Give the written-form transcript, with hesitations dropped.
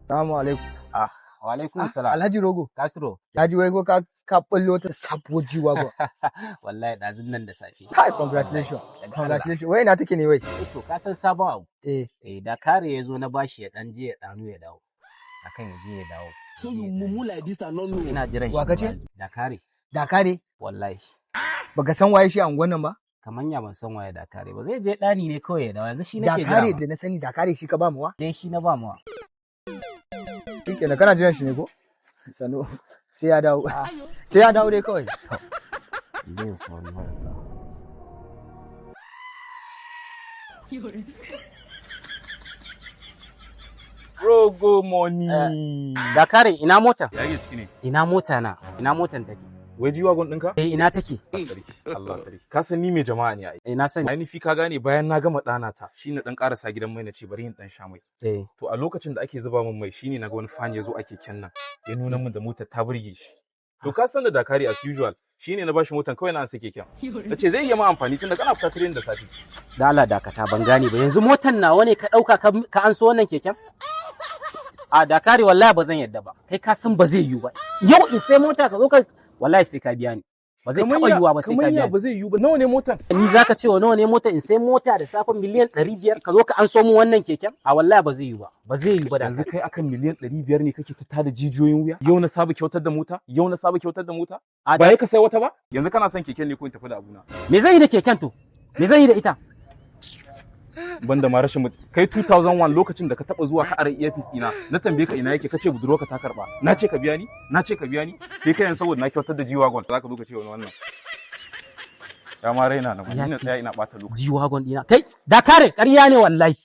Assalamu alaikum. Wa alaikum salam. Alhaji Rogo. Kasiro. Ya ji wai ko ka bullo ta Sabuwar G wagon. Wallahi ɗazun nan da safe. Kai congratulations. Congratulations. Wai ina take ne wai? To ka san sabon abu. Da kare ya zo na bashi ya dan je ya danu ya dawo. Akan ya je ya dawo. So you mumu like this and not know. Ina jiran shi. Wa kace? Dakare. Dakare? Wallahi. Baka san waye shi a unguwan nan ba? Kaman ya ban san waye Dakare ba. Zai je dani ne kawai ya dawo. Yanzu shi nake jira. Dakare da na sani Dakare shi ka ba mu wa? Dai shi na ba mu wa. Shikenan kana jiran shi ne ko? Sano sai ya dawo. Sai ya dawo dai kawai. Zai sauri ba. Rogo money. Dakare ina mota? Ya yi ciki ne. Ina mota na? Ina motan take? Wai ji wagon ɗinka? Ina take? Allah sarki. Ka san ni mai jama'a ne ai. Na sani. Ai ni fi ka gane bayan na gama ɗana ta shine dan karasa gidan mai na ce bari in dan sha mai. To a lokacin da ake zuba min mai shine naga wani fan ya zo ake kennan. Ya nuna min da motar ta burge shi. To ka san da Dakari as usual shine na bashi motan kawai na an sake kyan. Nace zai iya ma amfani tunda kana fita train da safi. Da Allah dakata ban gane ba. Yanzu motan nawa ne ka dauka ka an so wannan keken? A Dakari wallahi ba zan yadda ba. Kai ka san ba zai yiwu ba. Yau in sai mota ka zo ka wallahi sai ka biya ni. Ba zai taɓa yiwuwa ba sai ka biya ni. Ba zai yiwu ba. Nawa ne motan? Ni zaka ce wa nawa ne mota in sai mota da safin miliyan 500 ka zo ka an so mu wannan keken? A wallahi ba zai yiwu ba. Ba zai yiwu ba da. Yanzu kai akan miliyan 500 ne kake ta tada jijiyoyin wuya? Yau na saba kyautar da mota? Yau na saba kyautar da mota? Ba ka sai wata ba? Yanzu kana son keken ne ko in tafi da abuna? Me zan yi da keken to? Me zan yi da ita? Banda ma rashin kai 2001 lokacin da ka taba zuwa ka ara earpiece dina na tambaye ka ina yake kace budurwarka ta karba na ce ka biya ni sai kai saboda na kyautar da G-Wagon zaka zo ka ce wani wannan ya ma raina na ina tsaya ina bata lokaci G-Wagon dina kai Dakare ƙarya ne wallahi